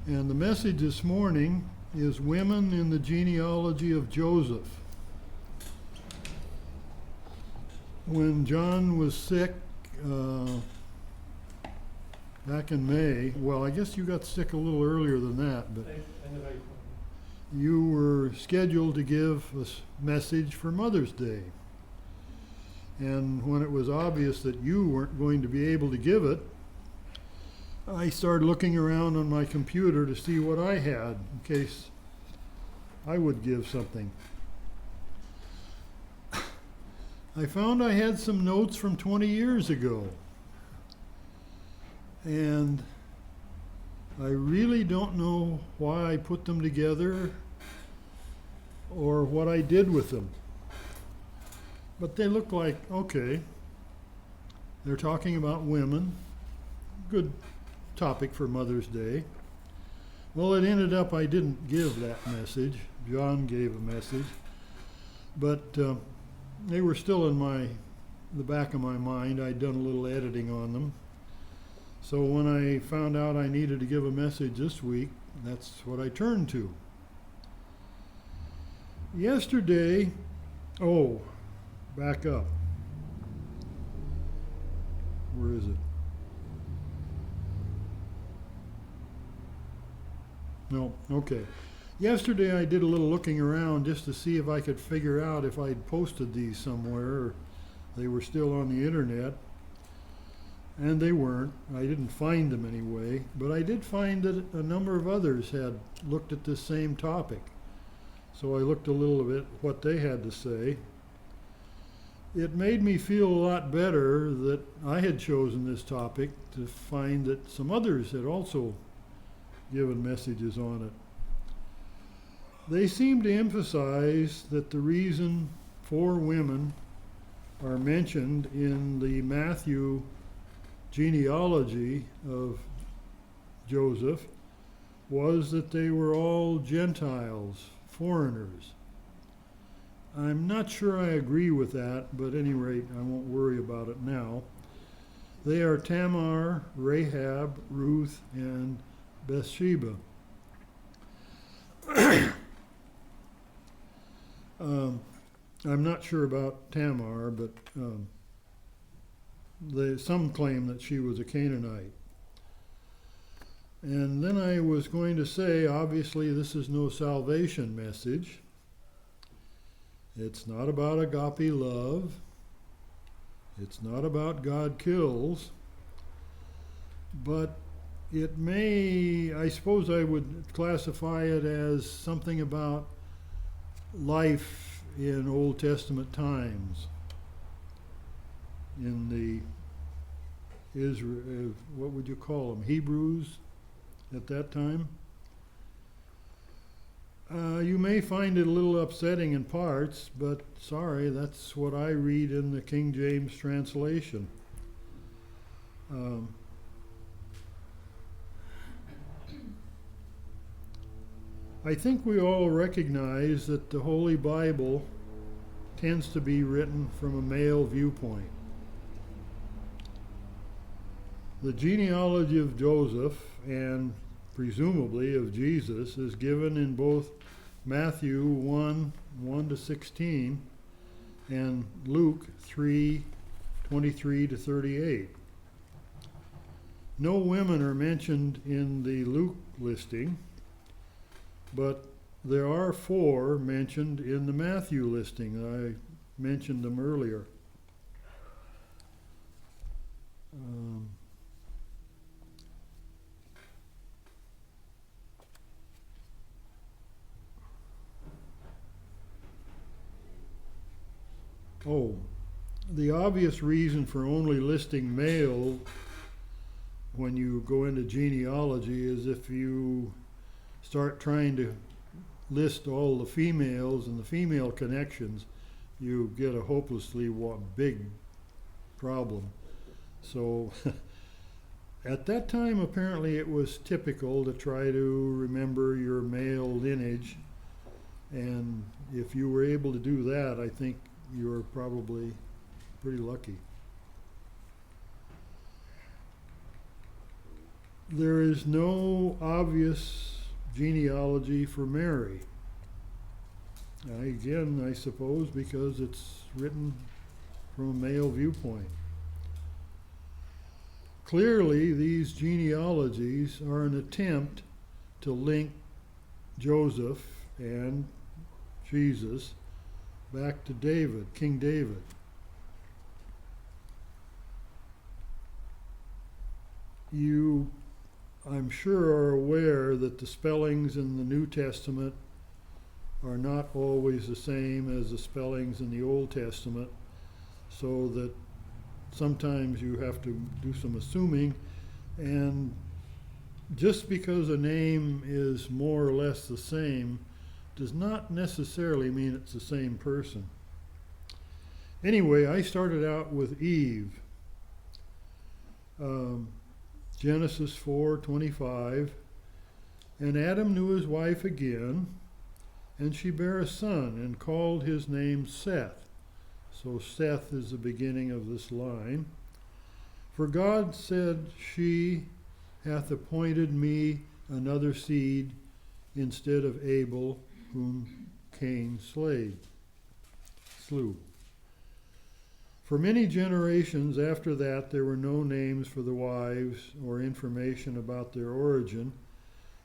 And the message this morning is Women in the Genealogy of Joseph. When John was sick back in May, well, I guess you got sick a little earlier than that, but you were scheduled to give a message for Mother's Day. And when it was obvious that you weren't going to be able to give it, I started looking around on my computer to see what I had in case I would give something. I found I had some notes from 20 years ago. And I really don't know why I put them together or what I did with them. But they look like, okay, they're talking about women. Good topic for Mother's Day. Well, it ended up I didn't give that message. John gave a message. But they were still in the back of my mind. I'd done a little editing on them. So when I found out I needed to give a message this week, that's what I turned to. Yesterday, back up. Where is it? No, okay. Yesterday I did a little looking around just to see if I could figure out if I'd posted these somewhere or they were still on the internet. And they weren't. I didn't find them anyway, but I did find that a number of others had looked at this same topic. So I looked a little bit what they had to say. It made me feel a lot better that I had chosen this topic to find that some others had also given messages on it. They seem to emphasize that the reason 4 women are mentioned in the Matthew genealogy of Joseph was that they were all Gentiles, foreigners. I'm not sure I agree with that, but at any rate, I won't worry about it now. They are Tamar, Rahab, Ruth, and Bathsheba. I'm not sure about Tamar, but some claim that she was a Canaanite. And then I was going to say, obviously this is no salvation message. It's not about agape love. It's not about God kills. But it may, I suppose I would classify it as something about life in Old Testament times. In the Israel, what would you call them? Hebrews at that time. You may find it a little upsetting in parts, but sorry, that's what I read in the King James translation. I think we all recognize that the Holy Bible tends to be written from a male viewpoint. The genealogy of Joseph and presumably of Jesus is given in both Matthew 1:1-16 and Luke 3:23-38. No women are mentioned in the Luke listing, but there are 4 mentioned in the Matthew listing. I mentioned them earlier. The obvious reason for only listing male when you go into genealogy is if you start trying to list all the females and the female connections, you get a hopelessly big problem. So at that time, apparently it was typical to try to remember your male lineage, and if you were able to do that, I think you were probably pretty lucky. there is no obvious genealogy for Mary. Again, I suppose because it's written from a male viewpoint. Clearly, these genealogies are an attempt to link Joseph and Jesus back to David, King David. You, I'm sure, are aware that the spellings in the New Testament are not always the same as the spellings in the Old Testament, so that sometimes you have to do some assuming, and just because a name is more or less the same does not necessarily mean it's the same person. Anyway, I started out with Eve. Genesis 4:25, and Adam knew his wife again, and she bare a son, and called his name Seth. So Seth is the beginning of this line. For God said, she hath appointed me another seed instead of Abel, whom Cain slew. For many generations after that, there were no names for the wives or information about their origin,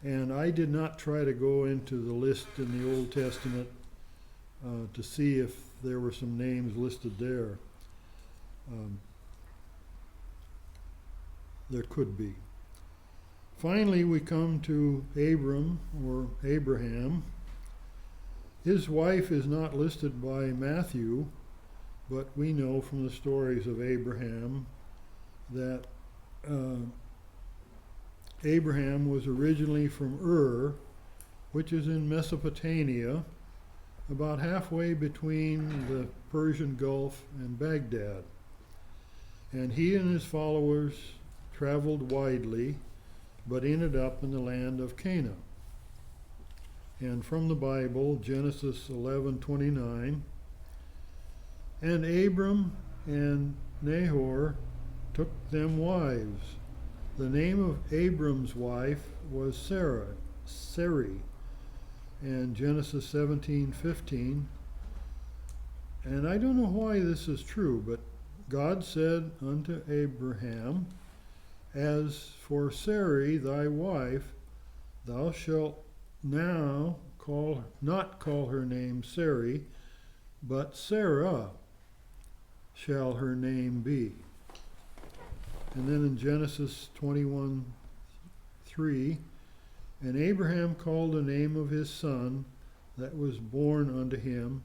and I did not try to go into the list in the Old Testament to see if there were some names listed there. There could be. Finally, we come to Abram, or Abraham. His wife is not listed by Matthew, but we know from the stories of Abraham that Abraham was originally from Ur, which is in Mesopotamia, about halfway between the Persian Gulf and Baghdad. And he and his followers traveled widely, but ended up in the land of Canaan. And from the Bible, Genesis 11:29, and Abram and Nahor took them wives. The name of Abram's wife was Sarai, and Genesis 17:15. And I don't know why this is true, but God said unto Abraham, as for Sarai thy wife, thou shalt now not call her name Sarai, but Sarah shall her name be. And then in Genesis 21:3, and Abraham called the name of his son that was born unto him,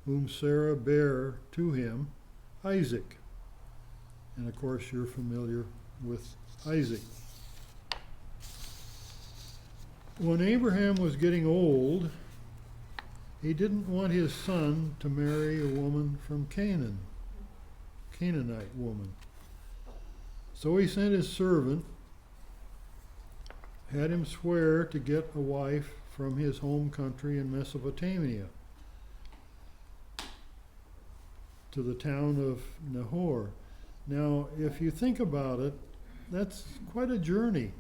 whom Sarah bare to him, Isaac. And of course you're familiar with Isaac. When Abraham was getting old, he didn't want his son to marry a woman from Canaan, Canaanite woman. So he sent his servant, had him swear to get a wife from his home country in Mesopotamia to the town of Nahor. Now, if you think about it, that's quite a journey.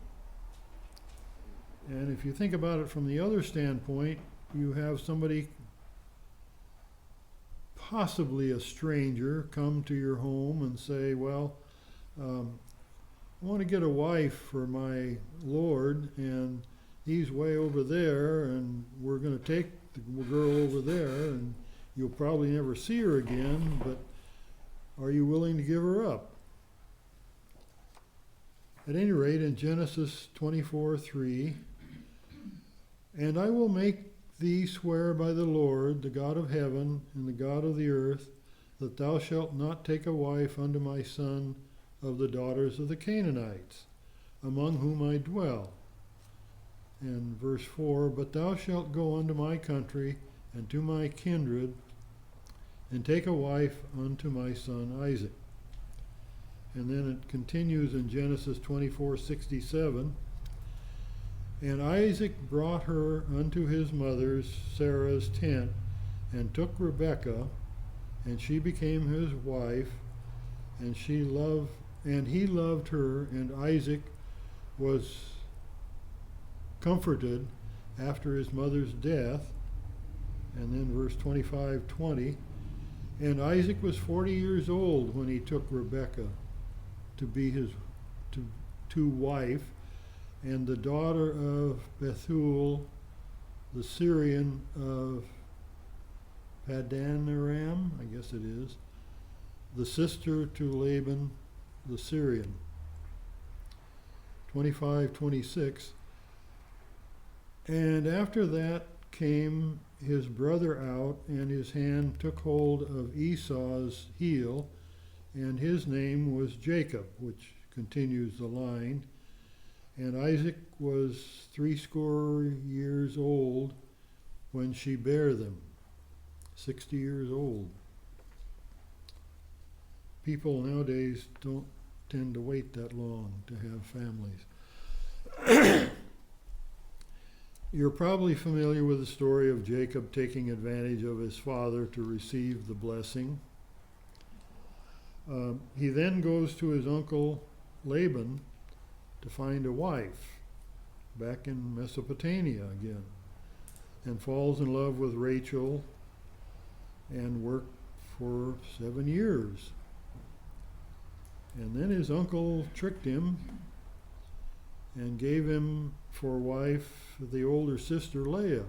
And if you think about it from the other standpoint, you have somebody, possibly a stranger, come to your home and say, well, I want to get a wife for my Lord, and he's way over there, and we're going to take the girl over there, and you'll probably never see her again, but are you willing to give her up? At any rate, in Genesis 24:3, and I will make thee swear by the Lord, the God of heaven and the God of the earth, that thou shalt not take a wife unto my son of the daughters of the Canaanites, among whom I dwell. And verse 4, but thou shalt go unto my country and to my kindred, and take a wife unto my son Isaac. And then it continues in Genesis 24:67, and Isaac brought her unto his mother's Sarah's tent, and took Rebekah, and she became his wife, and he loved her, and Isaac was comforted after his mother's death. And then verse 25:20, and Isaac was 40 years old when he took Rebekah to be his to wife, and the daughter of Bethuel, the Syrian of Paddan Aram, I guess it is, the sister to Laban the Syrian. 25:26, and after that came his brother out, and his hand took hold of Esau's heel, and his name was Jacob, which continues the line. And Isaac was 80 years old when she bare them. 60 years old. People nowadays don't tend to wait that long to have families. You're probably familiar with the story of Jacob taking advantage of his father to receive the blessing. He then goes to his uncle Laban to find a wife back in Mesopotamia again, and falls in love with Rachel and worked for 7 years. And then his uncle tricked him and gave him for wife the older sister Leah.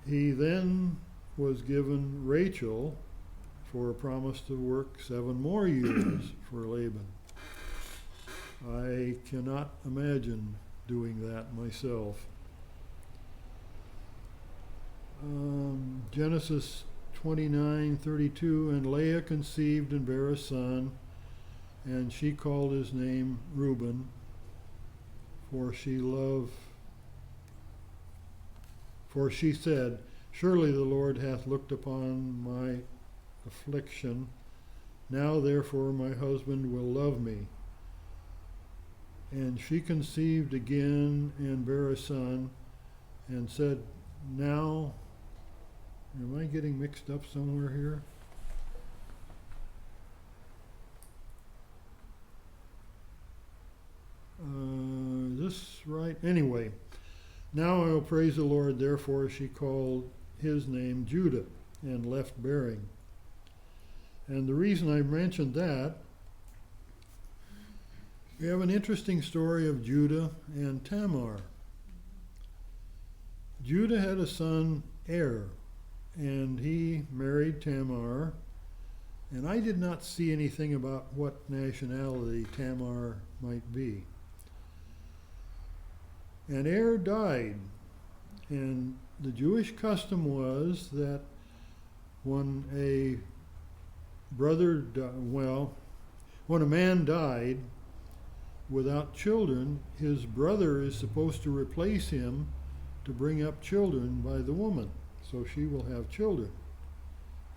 He then was given Rachel for a promise to work 7 more years for Laban. I cannot imagine doing that myself. Genesis 29:32, and Leah conceived and bare a son, and she called his name Reuben, for she said, surely the Lord hath looked upon my affliction. Now therefore my husband will love me. And she conceived again and bare a son, and said, now, am I getting mixed up somewhere here? This right? Anyway, now I will praise the Lord. Therefore she called his name Judah, and left bearing. And the reason I mentioned that, we have an interesting story of Judah and Tamar. Judah had a son, Er, and he married Tamar, and I did not see anything about what nationality Tamar might be. And Er died, and the Jewish custom was that when a when a man died without children, his brother is supposed to replace him to bring up children by the woman, so she will have children,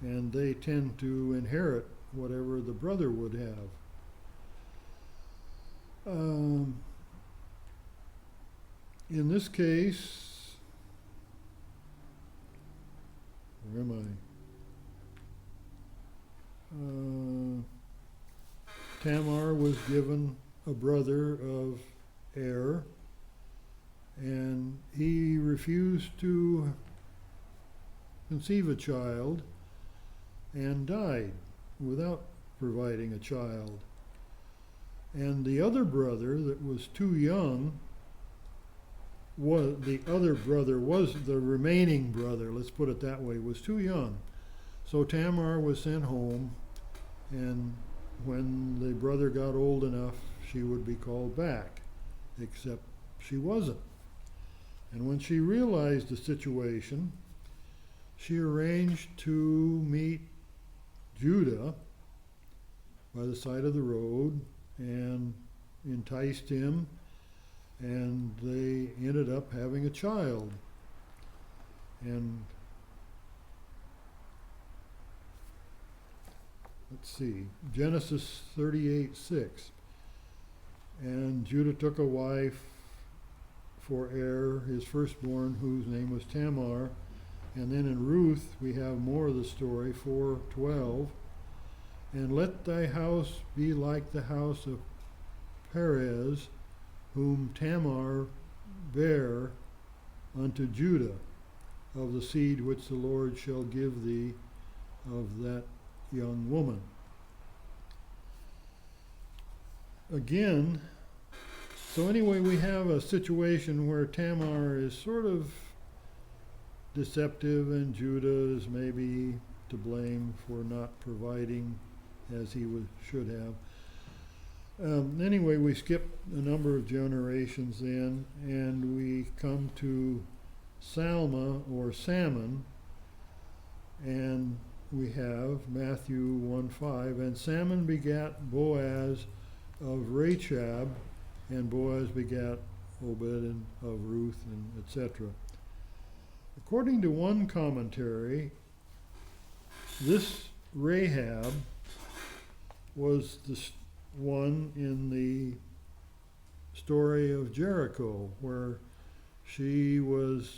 and they tend to inherit whatever the brother would have. In this case, where am I? Tamar was given a brother of Er, and he refused to conceive a child and died without providing a child. And the other brother that was too young, the remaining brother, let's put it that way, was too young. So Tamar was sent home, and when the brother got old enough, she would be called back, except she wasn't. And when she realized the situation, she arranged to meet Judah by the side of the road and enticed him, and they ended up having a child. And let's see, Genesis 38:6. And Judah took a wife for Er, his firstborn, whose name was Tamar. And then in Ruth, we have more of the story, 4:12. And let thy house be like the house of Perez, whom Tamar bare unto Judah, of the seed which the Lord shall give thee of that young woman. Again, so anyway, we have a situation where Tamar is sort of deceptive and Judah is maybe to blame for not providing as he should have. Anyway, we skip a number of generations then, and we come to Salma or Salmon, and we have Matthew 1:5, and Salmon begat Boaz of Rachab, and Boaz begat Obed and of Ruth, and etc. According to one commentary, this Rahab was the one in the story of Jericho, where she was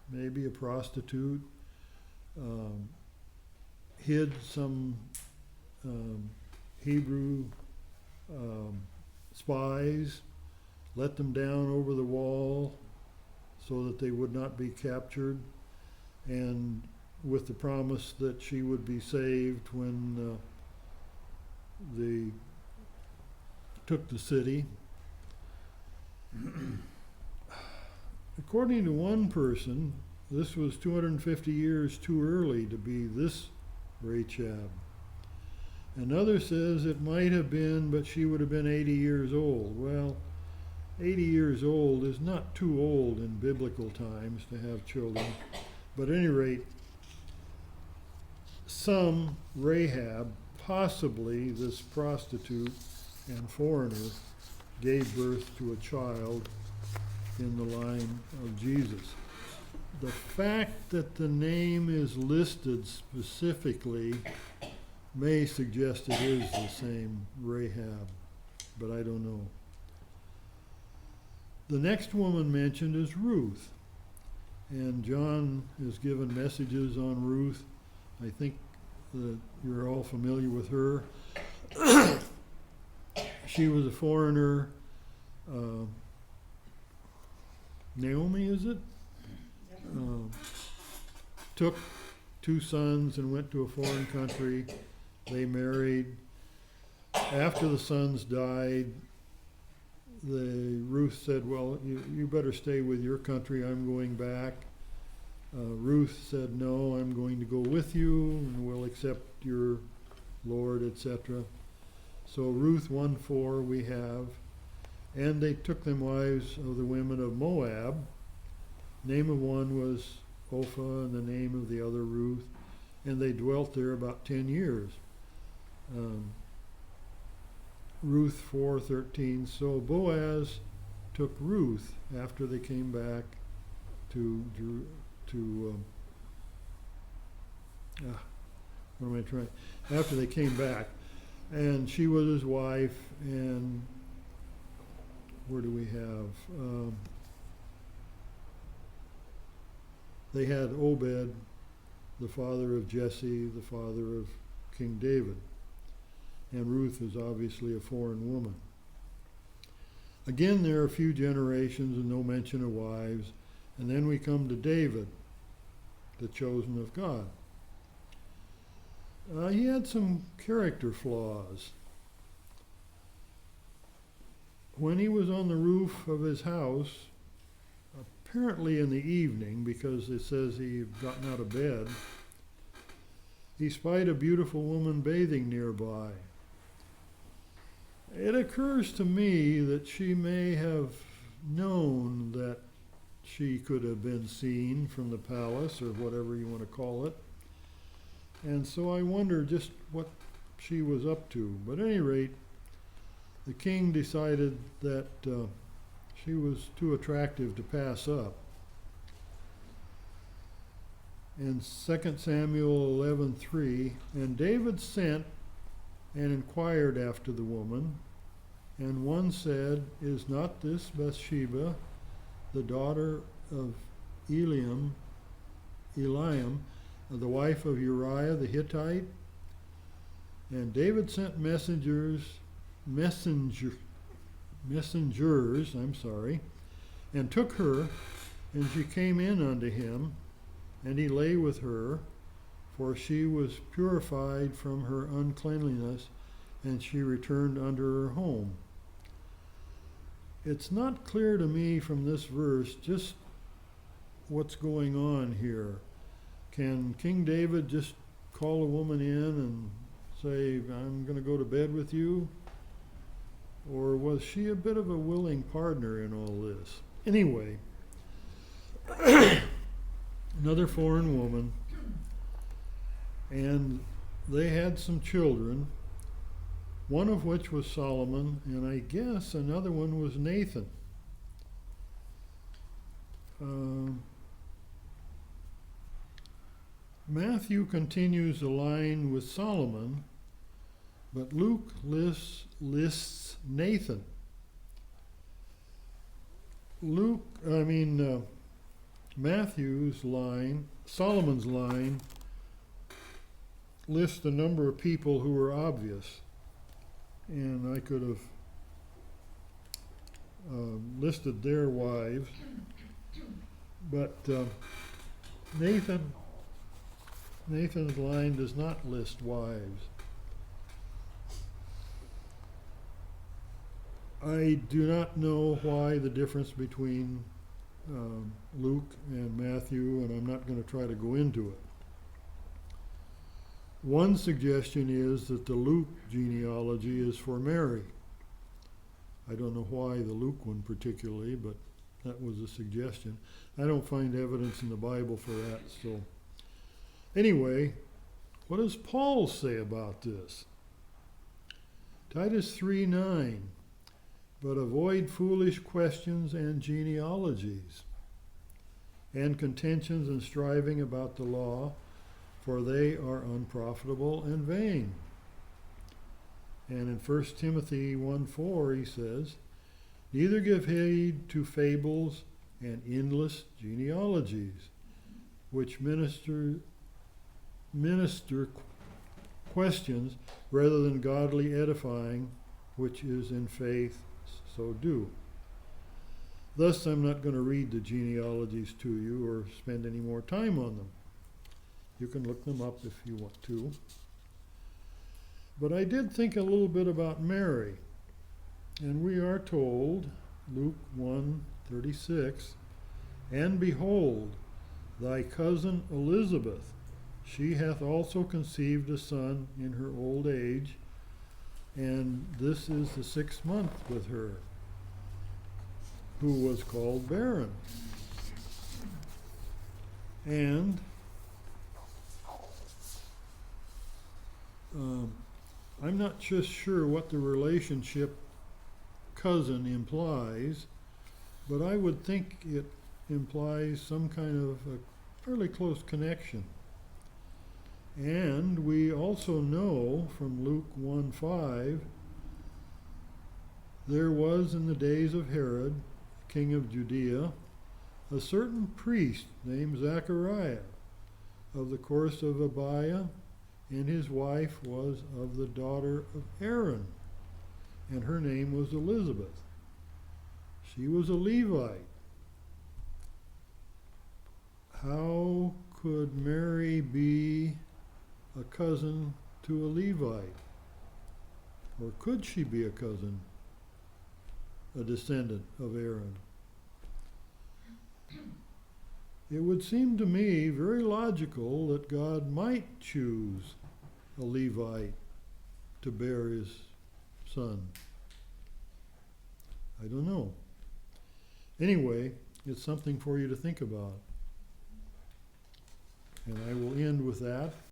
maybe a prostitute, hid some Hebrew spies, let them down over the wall so that they would not be captured, and with the promise that she would be saved when they took the city. According to one person, this was 250 years too early to be this Rachab. Another says it might have been, but she would have been 80 years old. Well, 80 years old is not too old in biblical times to have children. But at any rate, some Rahab, possibly this prostitute and foreigner, gave birth to a child in the line of Jesus. The fact that the name is listed specifically may suggest it is the same Rahab, but I don't know. The next woman mentioned is Ruth, and John has given messages on Ruth. I think that you're all familiar with her. She was a foreigner. Naomi, is it? Took 2 sons and went to a foreign country. They married. After the sons died, Ruth said, well, you better stay with your country. I'm going back. Ruth said, no, I'm going to go with you and will accept your Lord, etc. So Ruth 1:4 we have. And they took them wives of the women of Moab. Name of one was Opha, and the name of the other Ruth. And they dwelt there about 10 years. Ruth 4:13. So Boaz took Ruth after they came back after they came back, and she was his wife. And where do we have? They had Obed, the father of Jesse, the father of King David. And Ruth is obviously a foreign woman. Again, there are a few generations and no mention of wives. And then we come to David, the chosen of God. He had some character flaws. When he was on the roof of his house, apparently in the evening, because it says he had gotten out of bed, he spied a beautiful woman bathing nearby. It occurs to me that she may have known that she could have been seen from the palace, or whatever you want to call it. And so I wonder just what she was up to. But at any rate, the king decided that she was too attractive to pass up. In 2 Samuel 11:3, and David sent and inquired after the woman, and one said, is not this Bathsheba, the daughter of Eliam, the wife of Uriah the Hittite? And David sent messengers, and took her, and she came in unto him, and he lay with her, for she was purified from her uncleanliness, and she returned unto her home. It's not clear to me from this verse just what's going on here. Can King David just call a woman in and say, I'm going to go to bed with you? Or was she a bit of a willing partner in all this? Anyway, another foreign woman, and they had some children, one of which was Solomon, and I guess another one was Nathan. Matthew continues the line with Solomon, but Luke lists Nathan. Matthew's line, Solomon's line, lists a number of people who were obvious, and I could have listed their wives, but Nathan's line does not list wives. I do not know why the difference between Luke and Matthew, and I'm not going to try to go into it. One suggestion is that the Luke genealogy is for Mary. I don't know why the Luke one particularly, but that was a suggestion. I don't find evidence in the Bible for that. So anyway, what does Paul say about this? Titus 3:9, but avoid foolish questions and genealogies, and contentions and striving about the law, for they are unprofitable and vain. And in 1 Timothy 1:4 he says, neither give heed to fables and endless genealogies, which minister questions rather than godly edifying, which is in faith, so do. Thus, I'm not going to read the genealogies to you or spend any more time on them. You can look them up if you want to. But I did think a little bit about Mary, and we are told, Luke 1:36, and behold, thy cousin Elizabeth, she hath also conceived a son in her old age, and this is the 6th month with her, who was called barren. And I'm not just sure what the relationship cousin implies, but I would think it implies some kind of a fairly close connection. And we also know from Luke 1:5, there was in the days of Herod, king of Judea, a certain priest named Zachariah, of the course of Abiah, and his wife was of the daughter of Aaron, and her name was Elizabeth. She was a Levite. How could Mary be a cousin to a Levite? Or could she be a cousin, a descendant of Aaron? It would seem to me very logical that God might choose a Levite to bear his son. I don't know. Anyway, it's something for you to think about. And I will end with that.